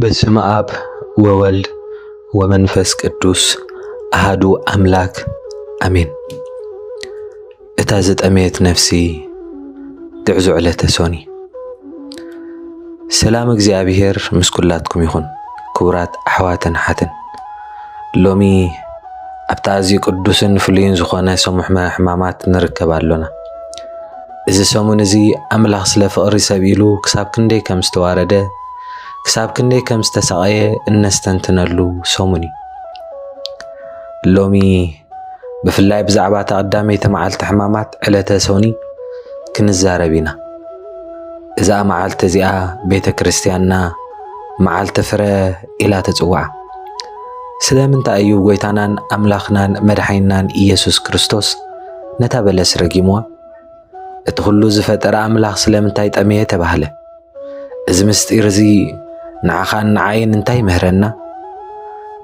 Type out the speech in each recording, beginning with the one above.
በስመ አብ ወወልድ ወመንፈስ ቅዱስ አሐዱ አምላክ አሜን። እታ ዘጠመየት ነፍሲ ድዕዙ ዕለተ ሶኒ። ሰላም እግዚአብሔር ምስ ኩላትኩም ይኹን። ክቡራት ኣሕዋትን ሓትን ሎሚ ኣብታ ኣዝዩ ቅዱስን ፍሉይን ዝኾነ ሰሙሕ ሕማማት ንርከብ ኣሎና። እዚ ሰሙን እዚ ኣምላኽ ስለ ፍቕሪ ሰብ ኢሉ ክሳብ ክንደይ ከም ዝተዋረደ ክሳብ ክንደይ ከም ዝተሰቐየ እነስተንትነሉ ሰሙን እዩ። ሎሚ ብፍላይ ብዛዕባ ተቐዳመይቲ መዓልቲ ሕማማት ዕለተ ሶኒ ክንዛረብ ኢና። እዛ መዓልቲ እዚኣ ቤተ ክርስቲያንና መዓልቲ ፍረ ኢላ ተፅዋዓ። ስለምንታይ እዩ ጎይታናን ኣምላኽናን መድሓኒናን ኢየሱስ ክርስቶስ ነታ በለስ ረጊምዋ? እቲ ኩሉ ዝፈጠረ ኣምላኽ ስለምንታይ ጠመየ ተባህለ? እዚ ምስጢር እዚ ንዓኻን ንዓይን እንታይ ምህረና?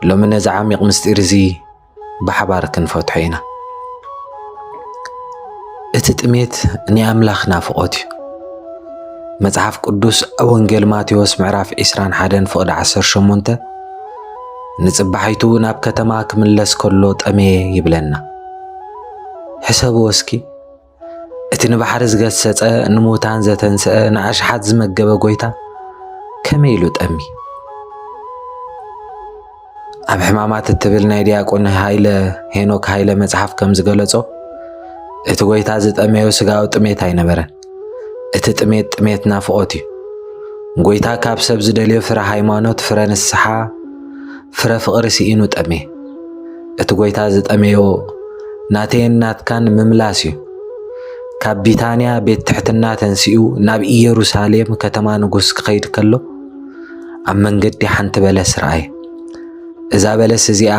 ሎሚ ነዚ ዓሚቕ ምስጢር እዚ ብሓባር ክንፈትሖ ኢና። እቲ ጥሜት ንኣምላኽ ናፍቖት እዩ። መጽሓፍ ቅዱስ ኣብ ወንጌል ማቴዎስ ምዕራፍ 21 ፍቕዲ 18 ንጽባሒቱ ናብ ከተማ ክምለስ ከሎ ጠመየ ይብለና። ሕሰብዎ እስኪ እቲ ንባሕሪ ዝገሰጸ ንሙታን ዘተንስአ ንኣሽሓት ዝመገበ ጎይታ ከመይ ኢሉ ጠሚ? ኣብ ሕማማት እትብል ናይ ዲያቆን ሃይለ ሄኖክ ሃይለ መጽሓፍ ከም ዝገለጾ እቲ ጎይታ ዝጠመዮ ስጋዊ ጥሜት ኣይነበረን። እቲ ጥሜት ጥሜት ናፍቖት እዩ። ጎይታ ካብ ሰብ ዝደልዮ ፍረ ሃይማኖት፣ ፍረ ንስሓ፣ ፍረ ፍቕሪ ሲኢኑ ጠመየ። እቲ ጎይታ ዝጠመዮ ናተይን ናትካን ምምላስ እዩ። ካብ ቢታንያ ቤት ትሕትና ተንሲኡ ናብ ኢየሩሳሌም ከተማ ንጉስ ክኸይድ ከሎ ኣብ መንገዲ ሓንቲ በለስ ረኣየ። እዛ በለስ እዚኣ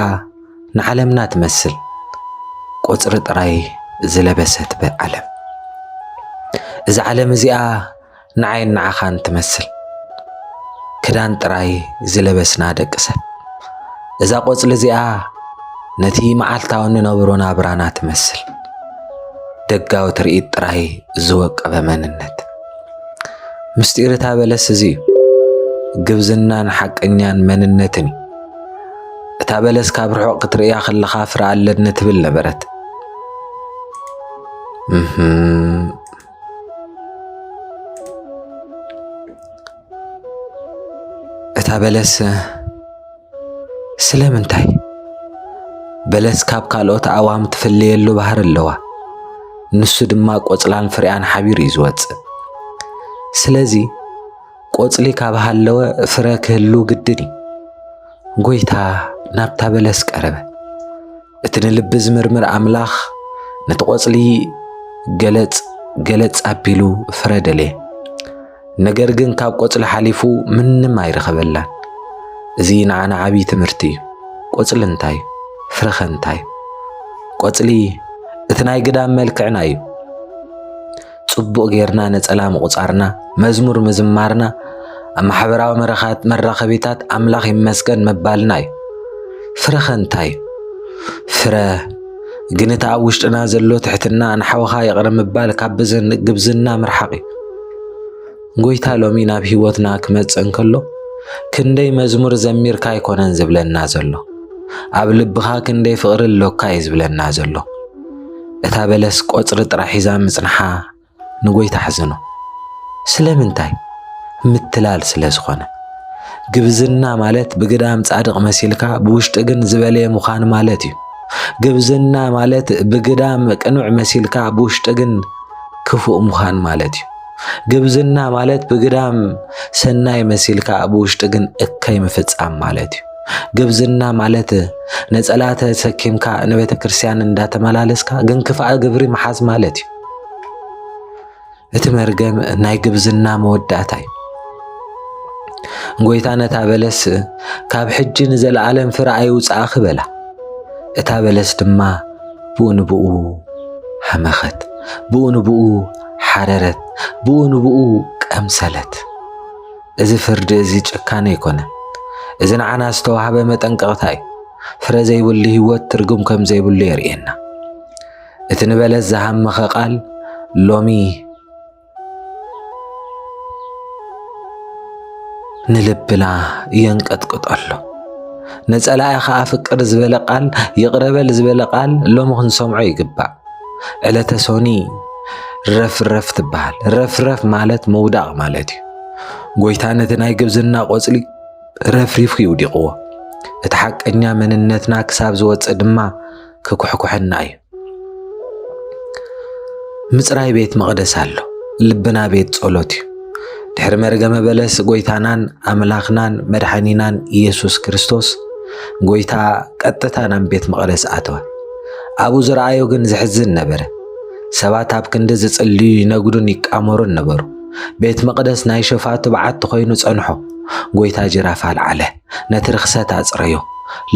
ንዓለምና ትመስል ቆፅሪ ጥራይ ዝለበሰት ዓለም። እዛ ዓለም እዚኣ ንዓይን ንዓኻን ትመስል ክዳን ጥራይ ዝለበስና ደቂ ሰብ። እዛ ቆፅሊ እዚኣ ነቲ መዓልታዊ ንነብሮ ናብራና ትመስል ደጋዊ ትርኢት ጥራይ ዝወቀበ መንነት። ምስጢር እታ በለስ እዚ ግብዝናን ሓቀኛን መንነትን እዩ። እታ በለስ ካብ ርሑቕ ክትርእያ ከለኻ ፍረ ኣለድኒ ትብል ነበረት። እታ በለስ ስለምንታይ በለስ ካብ ካልኦት ኣእዋም ትፍልየሉ ባህሪ ኣለዋ። ንሱ ድማ ቆፅላን ፍርያን ሓቢሩ እዩ ዝወፅእ። ስለዚ ቆፅሊ ካብ ሃለወ ፍረ ክህሉ ግድን እዩ። ጎይታ ናብታ በለስ ቀረበ። እቲ ንልቢ ዝምርምር ኣምላኽ ነቲ ቆፅሊ ገለጽ ኣቢሉ ፍረ ደልየ። ነገር ግን ካብ ቆፅሊ ሓሊፉ ምንም ኣይረኸበላን። እዚ ንዓና ዓብዪ ትምህርቲ እዩ። ቆፅሊ እንታይ እዩ? ፍረኸ እንታይ እዩ? ቆፅሊ እቲ ናይ ግዳም መልክዕና እዩ። ጽቡቕ ጌርና ነፀላ ምቁፃርና፣ መዝሙር ምዝማርና፣ ኣብ ማሕበራዊ መራኸቢታት ኣምላኽ ይመስገን መባልና እዩ። ፍረኸ እንታይ እዩ? ፍረ ግን እቲ ኣብ ውሽጥና ዘሎ ትሕትና ንሓወኻ ይቕረ ምባል ካብ ግብዝና ምርሓቕ እዩ። ጎይታ ሎሚ ናብ ህይወትና ክመጽእ እንከሎ ክንደይ መዝሙር ዘሚርካ ኣይኮነን ዝብለና ዘሎ፣ ኣብ ልብኻ ክንደይ ፍቕሪ ኣሎካ እዩ ዝብለና ዘሎ። እታ በለስ ቆፅሪ ጥራሕ ሒዛ ምጽንሓ ንጎይታ ሕዝኖ። ስለምንታይ? ምትላል ስለ ዝኾነ። ግብዝና ማለት ብግዳም ጻድቕ መሲልካ ብውሽጢ ግን ዝበለየ ምዃን ማለት እዩ። ግብዝና ማለት ብግዳም ቅኑዕ መሲልካ ብውሽጢ ግን ክፉእ ምዃን ማለት እዩ። ግብዝና ማለት ብግዳም ሰናይ መሲልካ ብውሽጢ ግን እከይ ምፍጻም ማለት እዩ። ግብዝና ማለት ነፀላ ተሰኪምካ ንቤተ ክርስቲያን እንዳተመላለስካ ግን ክፍኣ ግብሪ መሓዝ ማለት እዩ። እቲ መርገም ናይ ግብዝና መወዳእታ እዩ። ጎይታ ነታ በለስ ካብ ሕጂ ንዘለዓለም ፍረ ኣይውፃእ ክበላ፣ እታ በለስ ድማ ብኡ ንብኡ ሓመኸት፣ ብኡ ንብኡ ሓረረት፣ ብኡ ንብኡ ቀምሰለት። እዚ ፍርዲ እዚ ጭካነ ኣይኮነን። እዚ ንዓና ዝተዋህበ መጠንቀቕታ እዩ። ፍረ ዘይብሉ ህይወት ትርጉም ከም ዘይብሉ የርእየና። እቲ ንበለስ ዝሃመኸ ቃል ሎሚ ንልብና የንቀጥቅጠሎ ነጸላኢ ኸዓ ፍቅር ዝበለ ቃል ይቕረበል ዝበለ ቃል ሎሚ ክንሰምዖ ይግባእ። ዕለተ ሶኒ ረፍረፍ ትበሃል። ረፍረፍ ማለት መውዳቕ ማለት እዩ። ጎይታ ነቲ ናይ ግብዝና ቆጽሊ ረፍሪፉ ይውዲቕዎ። እቲ ሓቀኛ መንነትና ክሳብ ዝወፅእ ድማ ክኩሕኩሕና እዩ። ምጽራይ ቤት መቕደስ ኣሎ፣ ልብና ቤት ጸሎት እዩ። ድሕሪ መርገመ በለስ ጎይታናን ኣምላኽናን መድሓኒናን ኢየሱስ ክርስቶስ ጎይታ ቀጥታ ናብ ቤት መቕደስ ኣተወ። ኣብኡ ዝረኣዮ ግን ዝሕዝን ነበረ። ሰባት ኣብ ክንዲ ዝጽልዩ ይነግዱን ይቃመሩን ነበሩ። ቤት መቕደስ ናይ ሸፋቱ በዓቲ ኮይኑ ጸንሖ። ጎይታ ጅራፍ ኣልዓለ፣ ነቲ ርክሰት ኣጽረዮ።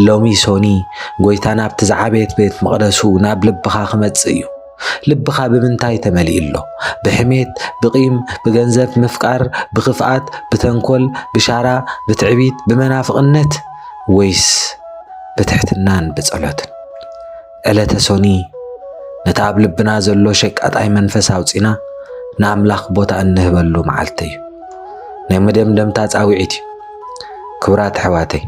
ሎሚ ሶኒ ጎይታ ናብቲ ዝዓበየት ቤት መቕደሱ ናብ ልብኻ ክመጽእ እዩ። ልብኻ ብምንታይ ተመሊኡ ኣሎ? ብሕሜት፣ ብቂም፣ ብገንዘብ ምፍቃር፣ ብኽፍኣት፣ ብተንኮል፣ ብሻራ፣ ብትዕቢት፣ ብመናፍቕነት ወይስ ብትሕትናን ብጸሎትን? ዕለተ ሶኒ ነታ ኣብ ልብና ዘሎ ሸቃጣይ መንፈስ ኣውፂና ንኣምላኽ ቦታ እንህበሉ መዓልቲ እዩ። ናይ መደምደምታ ጻዊዒት እዩ። ክቡራት ኣሕዋተይ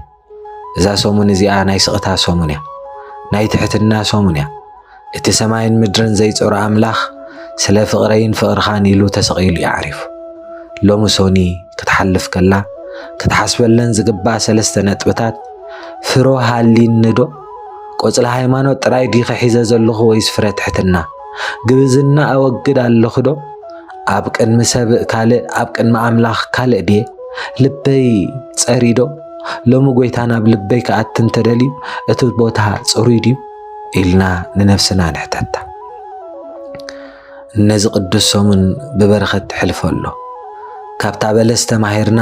እዛ ሰሙን እዚኣ ናይ ስቕታ ሰሙን እያ፣ ናይ ትሕትና ሰሙን እያ። እቲ ሰማይን ምድርን ዘይጸሮ ኣምላኽ ስለ ፍቕረይን ፍቕርኻን ኢሉ ተሰቒሉ ይዓሪፉ። ሎሚ ሶኒ ክትሓልፍ ከላ ክትሓስበለን ዝግባእ 3 ነጥብታት ፍሮ ሃሊንዶ? ቆጽሊ ሃይማኖት ጥራይ ዲኸ ሒዘ ዘለኹ ወይስ ፍረ ትሕትና? ግብዝና ኣወግድ ኣለኹ ዶ? ኣብ ቅድሚ ሰብእ ካልእ ኣብ ቅድሚ ኣምላኽ ካልእ ድየ? ልበይ ጸሪዶ? ሎሚ ጎይታ ናብ ልበይ ክኣቱ እንተደልዩ እቲ ቦታ ጽሩይ ድዩ ኢልና ንነፍስና ንሕተታ። ነዚ ቅዱስ ሰሙን ብበረኸት ትሕልፎ ኣሎ። ካብታ በለስ ተማሂርና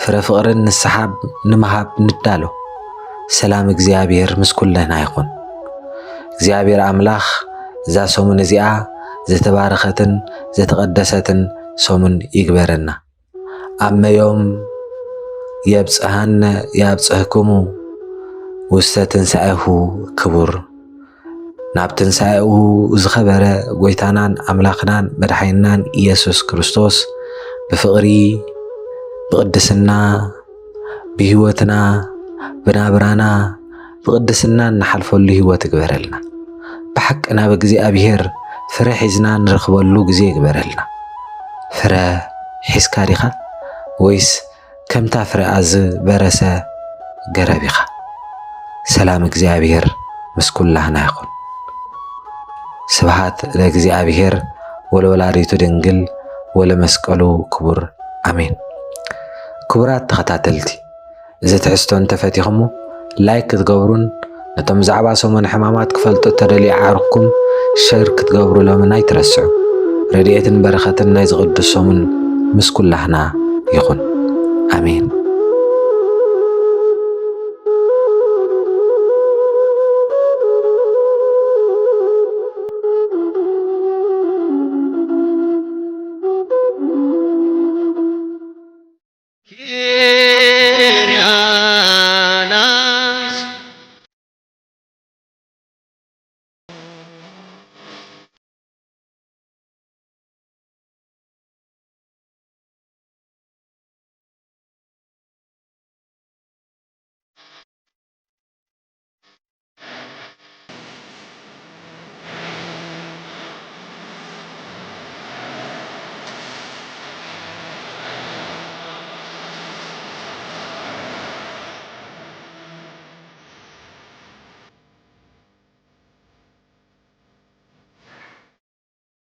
ፍረ ፍቕርን ንሰሓብ ንምሃብ ንዳሎ። ሰላም እግዚአብሔር ምስ ኩለና ይኹን። እግዚአብሔር አምላኽ እዛ ሰሙን እዚኣ ዝተባረኸትን ዝተቀደሰትን ሰሙን ይግበረና። አመዮም የብጽሐነ ያብጽሕክሙ ውስተ ትንሣኤሁ ክቡር። ናብ ትንሣኤኡ ዝኸበረ ጎይታናን አምላኽናን መድሓኒናን ኢየሱስ ክርስቶስ ብፍቕሪ ብቅድስና ብህይወትና ብናብራና ብቅድስና ንሓልፈሉ ህይወት ይግበረልና። ብሓቂ ናብ እግዚአብሔር ፍረ ሒዝና ንረኽበሉ ግዜ ይግበረልና። ፍረ ሒዝካ ዲኻ ወይስ ከምታ ፍረ ኣዝ በረሰ ገረብ ኢኻ? ሰላም እግዚአብሔር ምስ ኩላህና ይኹን። ስብሃት ለእግዚአብሔር ወለወላዲቱ ድንግል ወለመስቀሉ ክቡር አሜን። ክቡራት ተኸታተልቲ እዚ ትሕዝቶ እንተፈቲኹሙ ላይክ ክትገብሩን ነቶም ዛዕባ ሰሙን ሕማማት ክፈልጡ ተደልዩ ዓርኩም ሸር ክትገብሩ ሎምን ኣይትረስዑ። ረድኤትን በረኸትን ናይ ዝቅዱስ ሰሙን ምስ ኩላህና ይኹን አሜን።